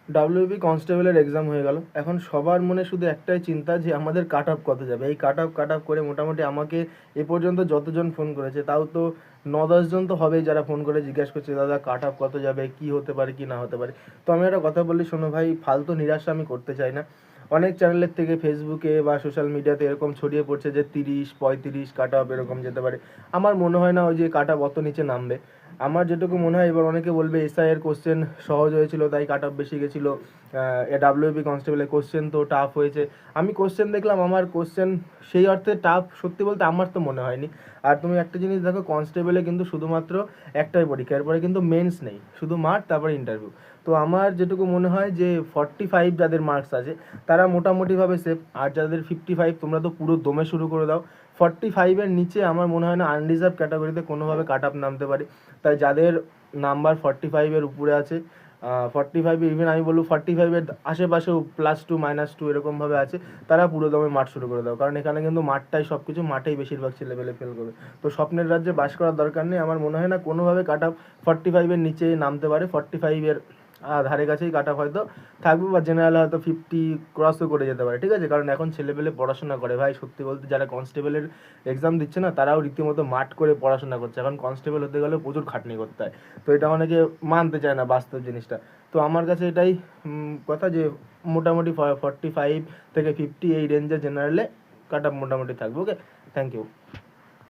WB কনস্টেবলের exam হয়ে গেল, এখন সবার মনে শুধু একটাই চিন্তা যে আমাদের কাট অফ কত যাবে। এই কাট অফ করে মোটামুটি আমাকে এ পর্যন্ত যতজন ফোন করেছে তাও তো 9-10 জন তো হবেই যারা ফোন করে জিজ্ঞেস করছে দাদা কাট অফ কত যাবে, কি হতে পারে কি না হতে পারে। তো আমি একটা কথা বলি, শোনো ভাই, ফালতু নিরাশা আমি করতে চাই না। অনেক চ্যানেলের থেকে ফেসবুকে বা সোশ্যাল মিডিয়াতে এরকম ছড়িয়ে পড়ছে যে 30-35 কাট অফ এরকম যেতে পারে। আমার মনে হয় না ওই যে কাট অফ অত নিচে নামবে। আমার যেটুকু মনে হয়, এবার অনেকে বলবে এসআই এর কোশ্চেন সহজ হয়েছিল তাই কাট অফ বেশি গেছিলো, ডাব্লিউবি কনস্টেবলের কোশ্চেন তো টাফ হয়েছে। আমি কোশ্চেন দেখলাম, আমার কোশ্চেন সেই অর্থে টাফ সত্যি বলতে আমার তো মনে হয়নি। আর তুমি একটা জিনিস দেখো, কনস্টেবলে কিন্তু শুধুমাত্র একটাই পরীক্ষা, এরপরে কিন্তু মেন্স নেই, শুধু মাঠ তারপরে ইন্টারভিউ। তো আমার যেটুকু মনে হয় যে 45 যাদের মার্কস আছে তারা মোটামুটিভাবে সেফ। আর যাদের 55, তোমরা তো পুরো দমে শুরু করে দাও। 45-এর নিচে আমার মনে হয় না আনরিজার্ভ ক্যাটাগরিতে কোনোভাবে কাট আপ নামতে পারে। তাই যাদের নাম্বার 45-এর উপরে আছে, 45 ইভেন আমি বলবো 45-এর আশেপাশেও +2 -2 এরকমভাবে আছে, তারা পুরো দমে মাঠ শুরু করে দাও। কারণ এখানে কিন্তু মাঠটাই সব কিছু, মাঠেই বেশিরভাগ ছেলেপেলে ফেল করবে। তো স্বপ্নের রাজ্যে বাস করার দরকার নেই, আমার মনে হয় না কোনোভাবে কাট আপ 45-এর নিচে নামতে পারে। 45-এর ধারে কাছেই কাট আপ হয়তো থাকবে, বা জেনারেল হয়তো 50 ক্রসও করে যেতে পারে, ঠিক আছে। কারণ এখন ছেলেপেলে পড়াশোনা করে ভাই, সত্যি বলতে যারা কনস্টেবলের এক্সাম দিচ্ছে না তারাও রীতিমতো মাঠ করে পড়াশোনা করছে। এখন কনস্টেবল হতে গেলে প্রচুর খাটনি করতে হয়। তো এটা অনেকে মানতে চায় না বাস্তব জিনিসটা। তো আমার কাছে এটাই কথা যে মোটামুটি 45 থেকে 50 এই রেঞ্জে জেনারেলে কাট আপ মোটামুটি থাকবে। ওকে, থ্যাংক ইউ।